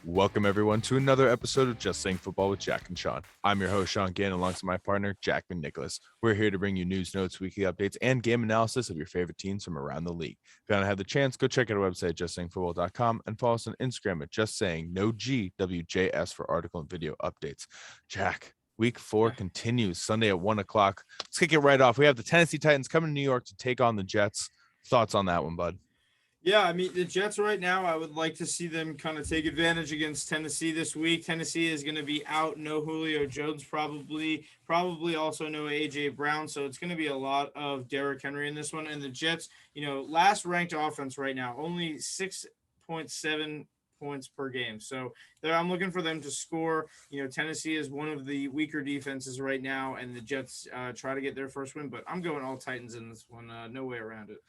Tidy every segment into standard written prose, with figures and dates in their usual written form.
Welcome, everyone, to another episode of Just Saying Football with Jack and Sean. I'm your host, Sean Gann, alongside my partner, Jackman Nicholas. We're here to bring you news, notes, weekly updates, and game analysis of your favorite teams from around the league. If you haven't had the chance, go check out our website, justsayingfootball.com, and follow us on Instagram at JustSayingNoGWJS for article and video updates. Jack, week 4 continues Sunday at 1 o'clock. Let's kick it right off. We have the Tennessee Titans coming to New York to take on the Jets. Thoughts on that one, bud? Yeah, I mean, the Jets right now, I would like to see them kind of take advantage against Tennessee this week. Tennessee is going to be out. No Julio Jones, probably also no A.J. Brown. So it's going to be a lot of Derrick Henry in this one. And the Jets, last ranked offense right now, only 6.7 points per game. So I'm looking for them to score. Tennessee is one of the weaker defenses right now, and the Jets try to get their first win. But I'm going all Titans in this one. No way around it.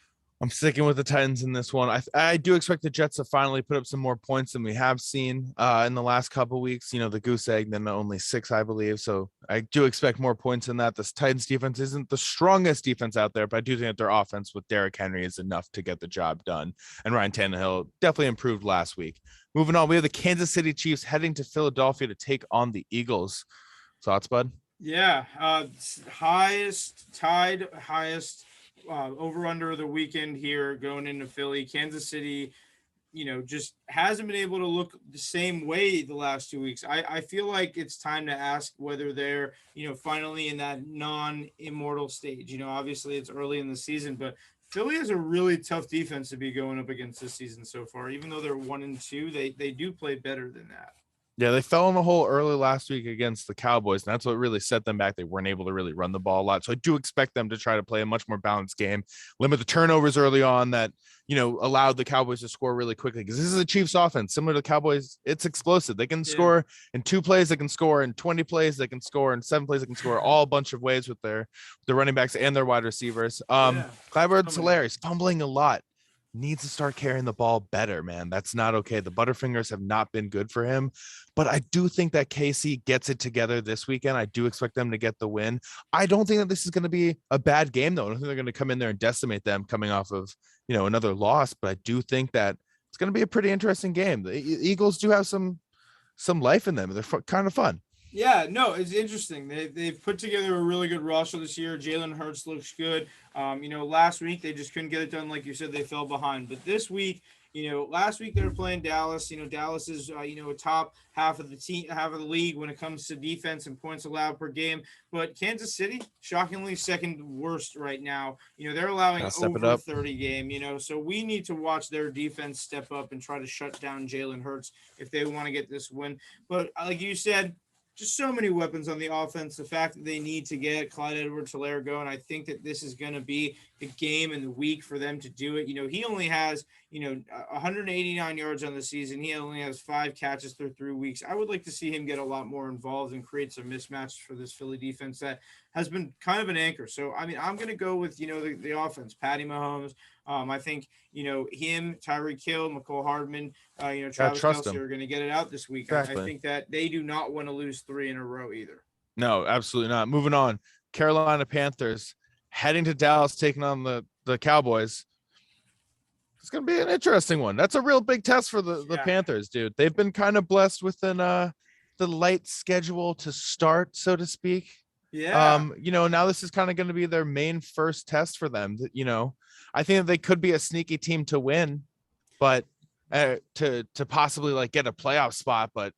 I'm sticking with the Titans in this one. I do expect the Jets to finally put up some more points than we have seen in the last couple of weeks. The goose egg, then only 6, I believe. So I do expect more points in that. This Titans defense isn't the strongest defense out there, but I do think that their offense with Derrick Henry is enough to get the job done. And Ryan Tannehill definitely improved last week. Moving on, we have the Kansas City Chiefs heading to Philadelphia to take on the Eagles. Thoughts, bud? Yeah, highest over under the weekend here going into Philly. Kansas City, just hasn't been able to look the same way the last 2 weeks. I feel like it's time to ask whether they're, finally in that non-immortal stage. Obviously it's early in the season, but Philly has a really tough defense to be going up against this season so far. Even though they're 1-2, they do play better than that. Yeah, they fell in the hole early last week against the Cowboys, and that's what really set them back. They weren't able to really run the ball a lot. So I do expect them to try to play a much more balanced game, limit the turnovers early on that, allowed the Cowboys to score really quickly. Because this is a Chiefs offense. Similar to the Cowboys, it's explosive. They can score in 2 plays, they can score in 20 plays, they can score in 7 plays, they can score all a bunch of ways with their running backs and their wide receivers. Clyde Edwards-Helaire fumbling a lot. Needs to start carrying the ball better, man. That's not okay. The Butterfingers have not been good for him, but I do think that KC gets it together this weekend. I do expect them to get the win. I don't think that this is going to be a bad game, though. I don't think they're going to come in there and decimate them coming off of, another loss, but I do think that it's going to be a pretty interesting game. The Eagles do have some life in them. They're kind of fun. Yeah, no, it's interesting. They've put together a really good roster this year. Jalen Hurts looks good. Last week they just couldn't get it done. Like you said, they fell behind. But this week, last week they were playing Dallas. Dallas is, a top half of the league when it comes to defense and points allowed per game. But Kansas City, shockingly, second worst right now. They're allowing over 30 game. So we need to watch their defense step up and try to shut down Jalen Hurts if they want to get this win. But like you said, just so many weapons on the offense. The fact that they need to get Clyde Edwards-Helaire going, I think that this is going to be the game and the week for them to do it. He only has, 189 yards on the season. He only has 5 catches through 3 weeks. I would like to see him get a lot more involved and create some mismatches for this Philly defense that has been kind of an anchor. So, I mean, I'm going to go with, the offense. Patty Mahomes. I think, him, Tyreek Hill, McCole Hardman, Travis Kelce are going to get it out this week. Exactly. I think that they do not want to lose 3 in a row either. No, absolutely not. Moving on. Carolina Panthers heading to Dallas, taking on the Cowboys. It's going to be an interesting one. That's a real big test for the Panthers, dude. They've been kind of blessed with the light schedule to start, so to speak. Yeah. Now this is kind of going to be their main first test for them. I think that they could be a sneaky team to win, but to possibly get a playoff spot. But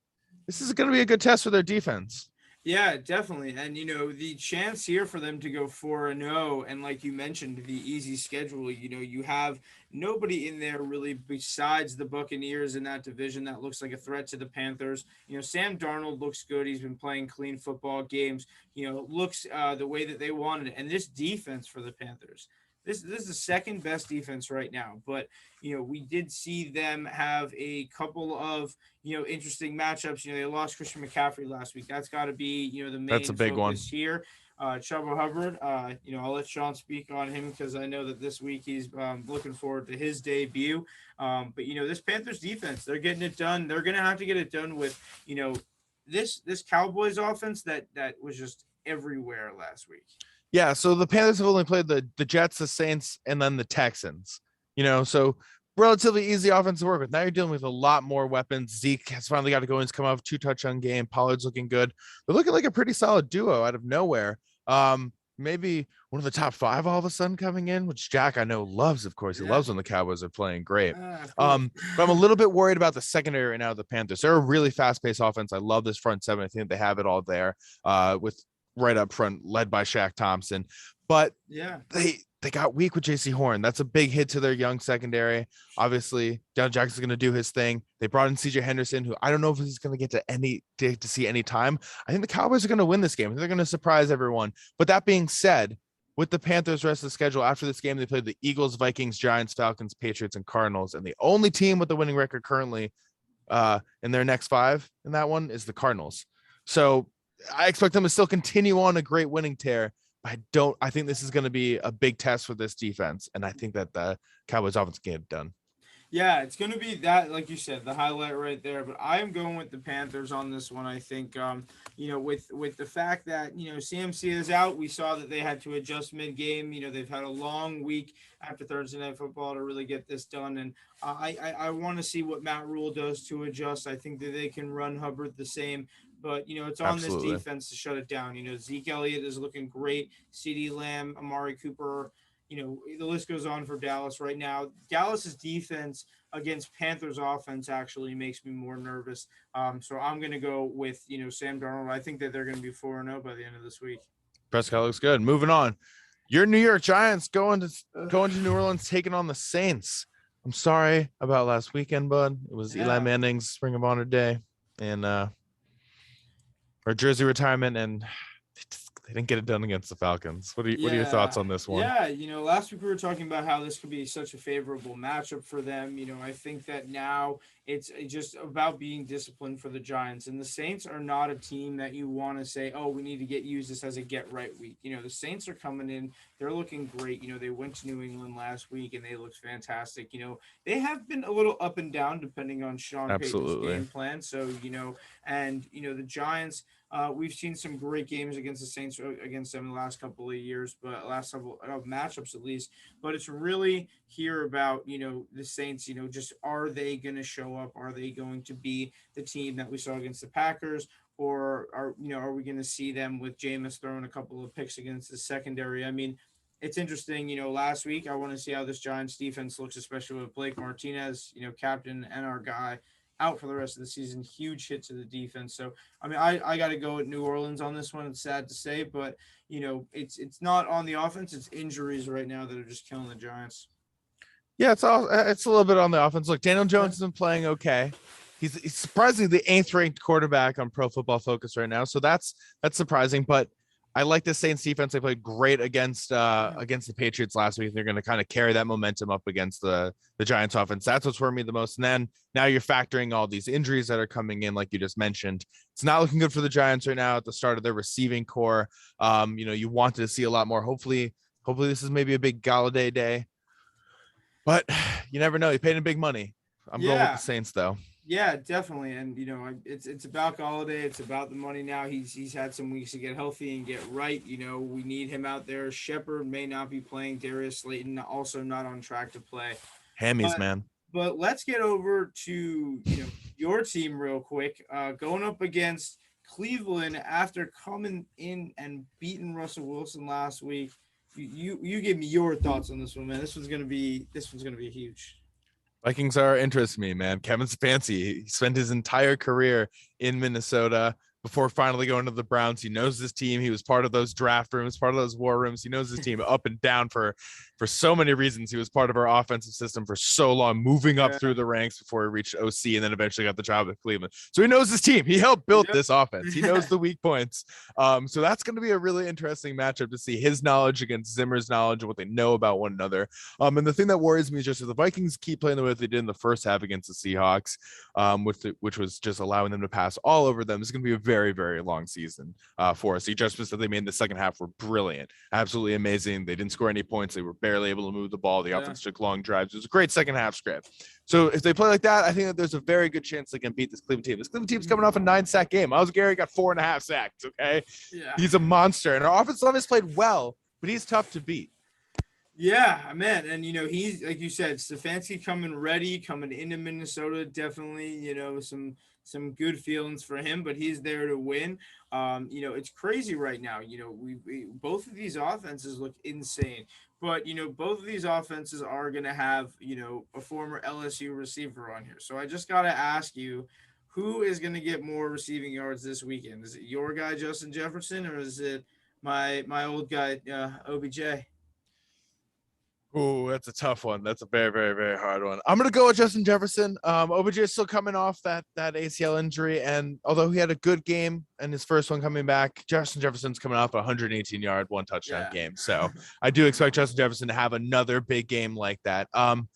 this is going to be a good test for their defense. Yeah, definitely. And, the chance here for them to go 4-0, and like you mentioned, the easy schedule, you have nobody in there really besides the Buccaneers in that division that looks like a threat to the Panthers. Sam Darnold looks good. He's been playing clean football games, looks the way that they wanted it. And this defense for the Panthers, this is the second best defense right now, but we did see them have a couple of interesting matchups. They lost Christian McCaffrey last week. That's got to be the main That's a big focus one here. Chuba Hubbard, I'll let Sean speak on him because I know that this week he's looking forward to his debut. But this Panthers defense, they're getting it done. They're gonna have to get it done with this Cowboys offense that was just everywhere last week. Yeah, so the Panthers have only played the Jets, the Saints, and then the Texans. So relatively easy offense to work with. Now you're dealing with a lot more weapons. Zeke has finally got to go and come off 2 touchdown game. Pollard's looking good. They're looking like a pretty solid duo out of nowhere. Maybe one of the top 5 all of a sudden coming in, which Jack I know loves. Of course, he loves when the Cowboys are playing great. But I'm a little bit worried about the secondary right now of the Panthers. They're a really fast-paced offense. I love this front 7. I think they have it all there. With right up front, led by Shaq Thompson. But they got weak with JC Horn. That's a big hit to their young secondary. Obviously, Daniel Jackson's going to do his thing. They brought in CJ Henderson, who I don't know if he's going to get to see any time. I think the Cowboys are going to win this game. They're going to surprise everyone. But that being said, with the Panthers rest of the schedule after this game, they played the Eagles, Vikings, Giants, Falcons, Patriots, and Cardinals. And the only team with the winning record currently in their next 5 in that one is the Cardinals. So I expect them to still continue on a great winning tear. I think this is going to be a big test for this defense, and I think that the Cowboys offense can get it done. Yeah, it's going to be that, like you said, the highlight right there. But I am going with the Panthers on this one. I think, with the fact that, CMC is out, we saw that they had to adjust mid-game. They've had a long week after Thursday Night Football to really get this done. And I want to see what Matt Rule does to adjust. I think that they can run Hubbard the same. But, it's on this defense to shut it down. Zeke Elliott is looking great. CeeDee Lamb, Amari Cooper, the list goes on for Dallas right now. Dallas's defense against Panthers offense actually makes me more nervous. So I'm going to go with, Sam Darnold. I think that they're going to be 4-0 by the end of this week. Prescott looks good. Moving on. Your New York Giants going to New Orleans, taking on the Saints. I'm sorry about last weekend, bud. It was Eli Manning's Ring of Honor day and or jersey retirement, and they didn't get it done against the Falcons. What are your thoughts on this one? Yeah, last week we were talking about how this could be such a favorable matchup for them. I think that now it's just about being disciplined for the Giants. And the Saints are not a team that you want to say, oh, we need to use this as a get-right week. The Saints are coming in. They're looking great. They went to New England last week, and they looked fantastic. They have been a little up and down depending on Sean Payton's game plan. So, the Giants – we've seen some great games against the Saints against them in the last couple of years, but last couple of matchups at least. But it's really here about, the Saints, just are they going to show up? Are they going to be the team that we saw against the Packers? Or are we going to see them with Jameis throwing a couple of picks against the secondary? I mean, it's interesting, last week, I want to see how this Giants defense looks, especially with Blake Martinez, captain and our guy, out for the rest of the season. Huge hit to the defense. So, I mean, I got to go with New Orleans on this one. It's sad to say, but, it's not on the offense. It's injuries right now that are just killing the Giants. Yeah, it's a little bit on the offense. Look, Daniel Jones has been playing okay. He's surprisingly the 8th ranked quarterback on Pro Football Focus right now. So that's surprising, but I like the Saints defense. They played great against the Patriots last week. They're going to kind of carry that momentum up against the Giants offense. That's what's worried me the most. And then now you're factoring all these injuries that are coming in, like you just mentioned. It's not looking good for the Giants right now at the start of their receiving core. You wanted to see a lot more. Hopefully this is maybe a big Galladay day, but you never know. You paid him big money. I'm going with the Saints though. Yeah, definitely. And, it's about Galladay. It's about the money now. He's had some weeks to get healthy and get right. We need him out there. Shepard may not be playing. Darius Slayton also not on track to play. Hammies, man. But let's get over to, your team real quick. Going up against Cleveland after coming in and beating Russell Wilson last week. You give me your thoughts on this one, man. This one's gonna be huge. Vikings are interesting me, man. Kevin Stefanski, he spent his entire career in Minnesota before finally going to the Browns. He knows this team. He was part of those draft rooms, part of those war rooms. He knows this team up and down for so many reasons. He was part of our offensive system for so long, moving up through the ranks before he reached OC and then eventually got the job at Cleveland. So he knows this team. He helped build this offense. He knows the weak points. So that's going to be a really interesting matchup to see his knowledge against Zimmer's knowledge and what they know about one another. And the thing that worries me is just that the Vikings keep playing the way they did in the first half against the Seahawks, which was just allowing them to pass all over them. It's going to be a very, very long season for us. The adjustments that they made in the second half were brilliant, absolutely amazing. They didn't score any points. They were barely able to move the ball. The offense took long drives. It was a great second half script. So if they play like that, I think that there's a very good chance they can beat this Cleveland team. This Cleveland team's coming off a 9-sack game. Myles Garrett got 4.5 sacks. Okay, he's a monster, and our offensive line has played well, but he's tough to beat. Yeah, man, and he's like you said, Stefanski coming ready, coming into Minnesota, definitely, some good feelings for him, but he's there to win. It's crazy right now. We both of these offenses look insane, but both of these offenses are gonna have a former LSU receiver on here. So I just gotta ask you, who is gonna get more receiving yards this weekend? Is it your guy Justin Jefferson, or is it my old guy OBJ? Oh, that's a tough one. That's a very, very, very hard one. I'm gonna go with Justin Jefferson. OBJ is still coming off that ACL injury, and although he had a good game and his first one coming back, Justin Jefferson's coming off a 118-yard, one touchdown Yeah. game. So I do expect Justin Jefferson to have another big game like that. I'm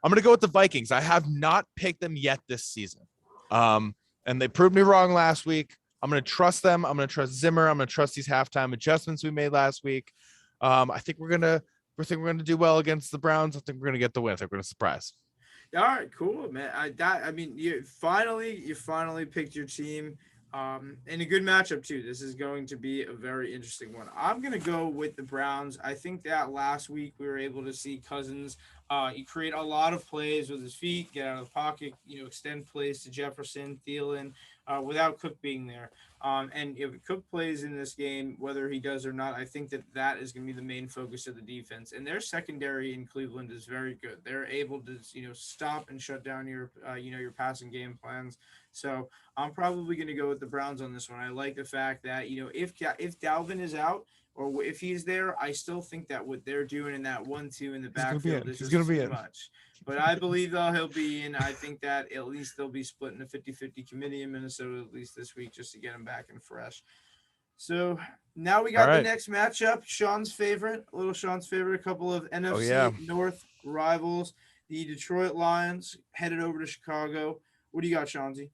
gonna go with the Vikings. I have not picked them yet this season, and they proved me wrong last week. I'm gonna trust them. I'm gonna trust Zimmer. I'm gonna trust these halftime adjustments we made last week. I think we're gonna do well against the Browns. I think we're gonna get the win. I think we're gonna surprise. All right, cool, man. I mean, you finally picked your team, in a good matchup too. This is going to be a very interesting one. I'm gonna go with the Browns. I think that last week we were able to see Cousins. He create a lot of plays with his feet, get out of the pocket, extend plays to Jefferson, Thielen, without Cook being there. And if Cook plays in this game, whether he does or not, I think that is going to be the main focus of the defense. And their secondary in Cleveland is very good. They're able to, stop and shut down your passing game plans. So I'm probably going to go with the Browns on this one. I like the fact that if Dalvin is out, or if he's there, I still think that what they're doing in that 1-2 in the backfield is He's just gonna be too in. much. But I believe he'll be in. I think that at least they'll be splitting a 50-50 committee in Minnesota at least this week just to get him back and fresh. So now we All got the right. next matchup. Sean's favorite, a couple of Oh yeah. NFC North rivals. The Detroit Lions headed over to Chicago. What do you got, Seansy?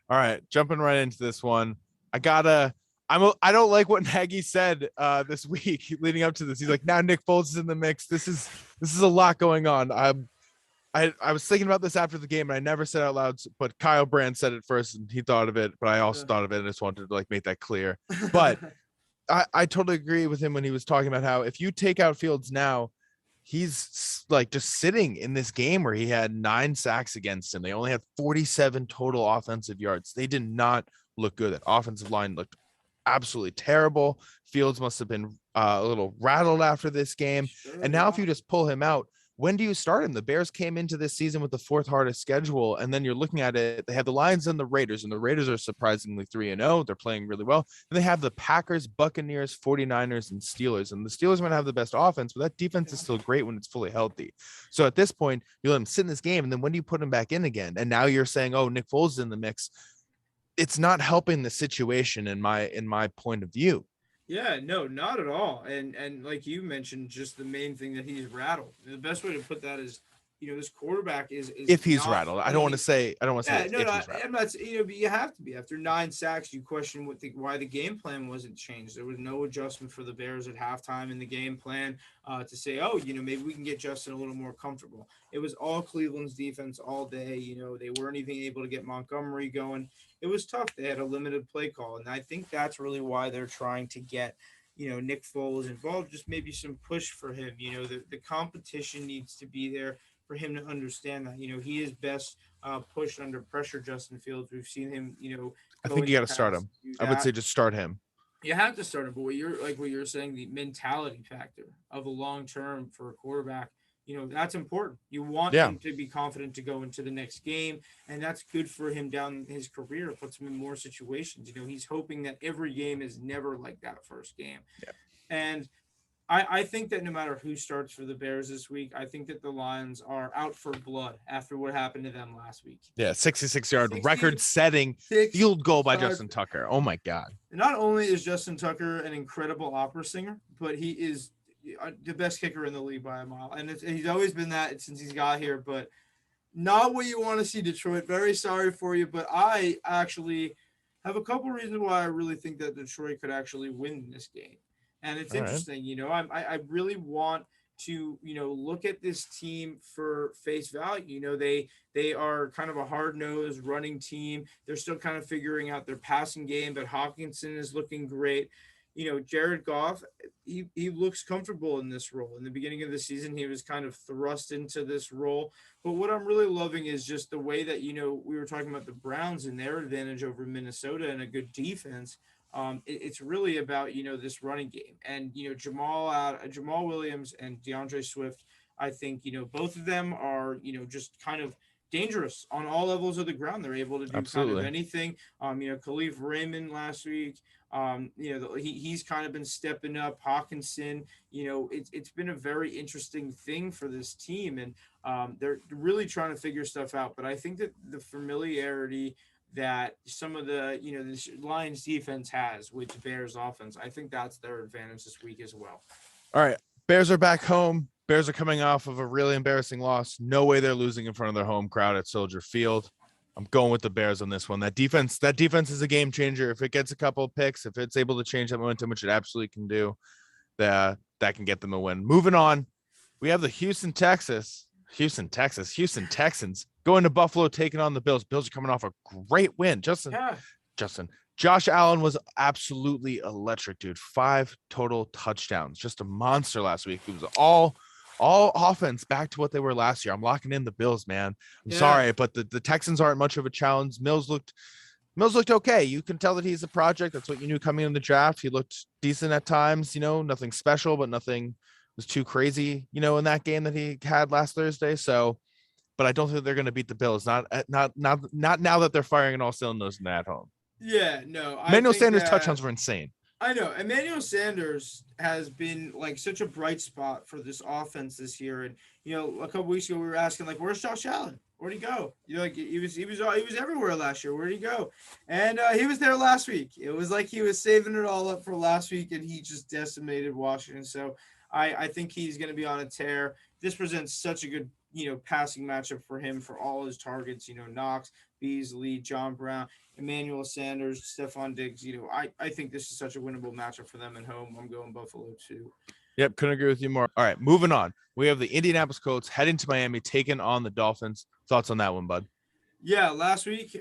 All right. Jumping right into this one. I gotta. I don't like what Nagy said this week leading up to this. He's like, now Nick Foles is in the mix. This is a lot going on. I was thinking about this after the game and I never said out loud, but Kyle Brand said it first and he thought of it, but I also thought of it and just wanted to like make that clear. But I totally agree with him when he was talking about how if you take out Fields now, he's like just sitting in this game where he had 9 sacks against him. They only had 47 total offensive yards. They did not look good. That offensive line looked absolutely terrible. Fields must have been a little rattled after this game. Sure, And now if you just pull him out, when do you start him? The Bears came into this season with the 4th hardest schedule, and then you're looking at it. They have the Lions and the Raiders are surprisingly 3-0. They're playing really well. And they have the Packers, Buccaneers, 49ers, and Steelers. And the Steelers might have the best offense, but that defense is still great when it's fully healthy. So at this point, you let him sit in this game, and then when do you put him back in again? And now you're saying, oh, Nick Foles is in the mix. It's not helping the situation in my point of view. Yeah, no, not at all. And like you mentioned, just the main thing that he's rattled. The best way to put that is, this quarterback is If he's not rattled, I don't want to playing. say Yeah, if no, he's rattled. I'm not. But you have to be after 9 sacks. You question why the game plan wasn't changed. There was no adjustment for the Bears at halftime in the game plan to say, oh, maybe we can get Justin a little more comfortable. It was all Cleveland's defense all day. They weren't even able to get Montgomery going. It was tough. They had a limited play call, and I think that's really why they're trying to get Nick Foles involved. Just maybe some push for him. The competition needs to be there for him to understand that he is best pushed under pressure. Justin Fields, we've seen him, I go think in you the got to start past him. do I would that. say just start him. You have to start him, but what you're saying, the mentality factor of a long term for a quarterback, that's important. You want Yeah. him to be confident to go into the next game, and that's good for him down his career. It puts him in more situations. He's hoping that every game is never like that first game. Yeah. And I think that no matter who starts for the Bears this week, I think that the Lions are out for blood after what happened to them last week. Yeah, 66-yard 66 record-setting field goal by Justin Tucker. Oh my God. Not only is Justin Tucker an incredible opera singer, but he is the best kicker in the league by a mile, and he's always been that since he's got here. But not what you want to see, Detroit. Very sorry for you, but I actually have a couple reasons why I really think that Detroit could actually win this game. And it's All right. interesting, I really want to, look at this team for face value. They are kind of a hard-nosed running team. They're still kind of figuring out their passing game, but Hawkinson is looking great. Jared Goff, he looks comfortable in this role. In the beginning of the season, he was kind of thrust into this role. But what I'm really loving is just the way that, we were talking about the Browns and their advantage over Minnesota and a good defense. It's really about, this running game and, Jamal Williams and DeAndre Swift. I think, both of them are, just kind of dangerous on all levels of the ground. They're able to do kind of Absolutely. anything. Khalif Raymond last week, he's kind of been stepping up. Hawkinson, it's been a very interesting thing for this team, and they're really trying to figure stuff out. But I think that the familiarity that some of the Lions defense has with the Bears offense, I think that's their advantage this week as well. All right. Bears are back home. Bears are coming off of a really embarrassing loss. No way they're losing in front of their home crowd at Soldier Field. I'm going with the Bears on this one. That defense is a game changer. If it gets a couple of picks, if it's able to change that momentum, which it absolutely can do, that can get them a win. Moving on, we have the Houston Texans going to Buffalo, taking on the Bills. Bills are coming off a great win. Josh Allen was absolutely electric, dude. 5 total touchdowns, just a monster last week. It was all offense back to what they were last year. I'm locking in the Bills, man. I'm sorry, but the Texans aren't much of a challenge. Mills looked okay. You can tell that he's a project. That's what you knew coming in the draft. He looked decent at times, nothing special, but nothing was too crazy, in that game that he had last Thursday. So, but I don't think they're going to beat the Bills. Not now that they're firing in all cylinders at home. Yeah, no. Emmanuel Sanders' touchdowns were insane. I know. Emmanuel Sanders has been like such a bright spot for this offense this year. And, a couple weeks ago we were asking, like, where's Josh Allen? Where'd he go? He was everywhere last year. Where'd he go? And he was there last week. It was like he was saving it all up for last week, and he just decimated Washington. So I think he's going to be on a tear. This presents such a good, passing matchup for him for all his targets. Knox, Beasley, John Brown, Emmanuel Sanders, Stephon Diggs. I think this is such a winnable matchup for them at home. I'm going Buffalo too. Yep, couldn't agree with you more. All right, moving on. We have the Indianapolis Colts heading to Miami, taking on the Dolphins. Thoughts on that one, bud? Yeah, last week,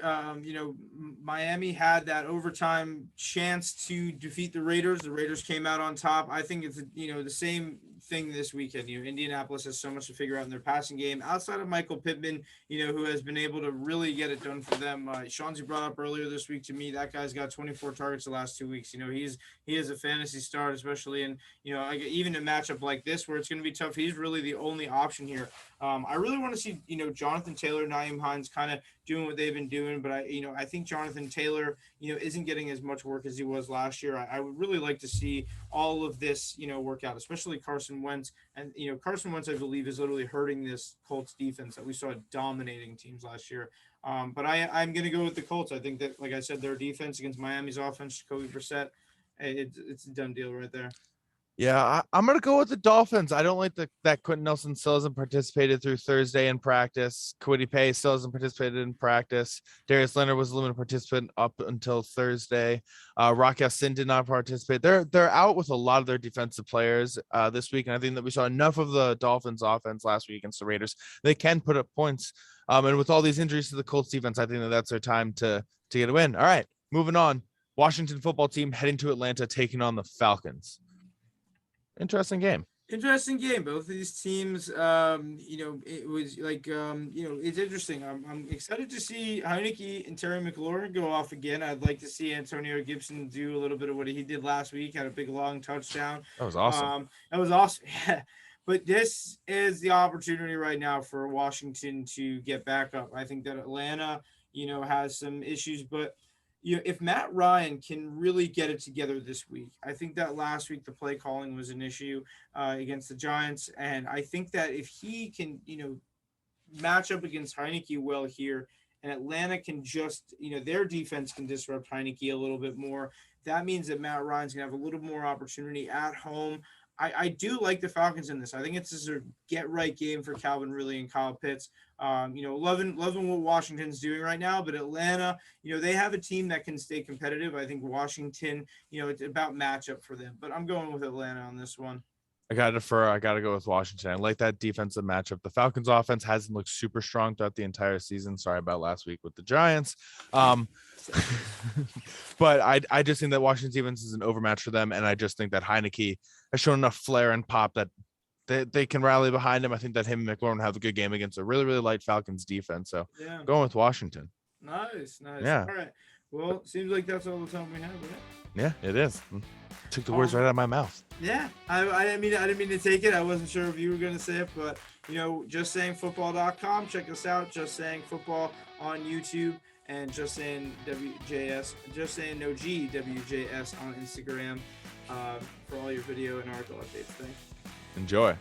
Miami had that overtime chance to defeat the Raiders. The Raiders came out on top. I think it's, the same thing this weekend. Indianapolis has so much to figure out in their passing game outside of Michael Pittman, who has been able to really get it done for them. Chauncey brought up earlier this week to me, that guy's got 24 targets the last 2 weeks. He is a fantasy start, especially in, even a matchup like this where it's going to be tough. He's really the only option here. I really want to see, Jonathan Taylor, Nyheim Hines kind of doing what they've been doing, but I think Jonathan Taylor, isn't getting as much work as he was last year. I would really like to see all of this, work out, especially Carson Wentz. And, Carson Wentz, I believe, is literally hurting this Colts defense that we saw dominating teams last year. But I'm going to go with the Colts. I think that, like I said, their defense against Miami's offense, Jacoby Brissett, it's a done deal right there. Yeah, I'm going to go with the Dolphins. I don't like that Quentin Nelson still hasn't participated through Thursday in practice. Kwity Paye still hasn't participated in practice. Darius Leonard was a limited participant up until Thursday. Rock Ya-Sin did not participate. They're out with a lot of their defensive players this week, and I think that we saw enough of the Dolphins offense last week against the Raiders. They can put up points. And with all these injuries to the Colts defense, I think that's their time to get a win. All right, moving on. Washington football team heading to Atlanta, taking on the Falcons. Interesting game. Both of these teams, it was like, it's interesting. I'm excited to see Heineke and Terry McLaurin go off again. I'd like to see Antonio Gibson do a little bit of what he did last week. Had a big long touchdown. That was awesome. Yeah. But this is the opportunity right now for Washington to get back up. I think that Atlanta, has some issues, but if Matt Ryan can really get it together this week, I think that last week the play calling was an issue against the Giants. And I think that if he can, match up against Heineke well here, and Atlanta can just, their defense can disrupt Heineke a little bit more, that means that Matt Ryan's going to have a little more opportunity at home. I do like the Falcons in this. I think it's a sort of get right game for Calvin Ridley and Kyle Pitts. Loving what Washington's doing right now, but Atlanta, they have a team that can stay competitive. I think Washington, it's about matchup for them, but I'm going with Atlanta on this one. I got to defer. I got to go with Washington. I like that defensive matchup. The Falcons offense hasn't looked super strong throughout the entire season. Sorry about last week with the Giants. But I just think that Washington's defense is an overmatch for them. And I just think that Heineke has shown enough flair and pop that they can rally behind him. I think that him and McLaurin have a good game against a really, really light Falcons defense. So Yeah. going with Washington. Nice. Yeah. All right. Well, seems like that's all the time we have, right? Yeah, it is. Took the words right out of my mouth. Yeah, I didn't mean to take it. I wasn't sure if you were going to say it, but justsayingfootball.com. Check us out. Just Saying Football on YouTube, and Just Saying WJS, Just Saying No G WJS on Instagram for all your video and article updates. Thanks. Enjoy.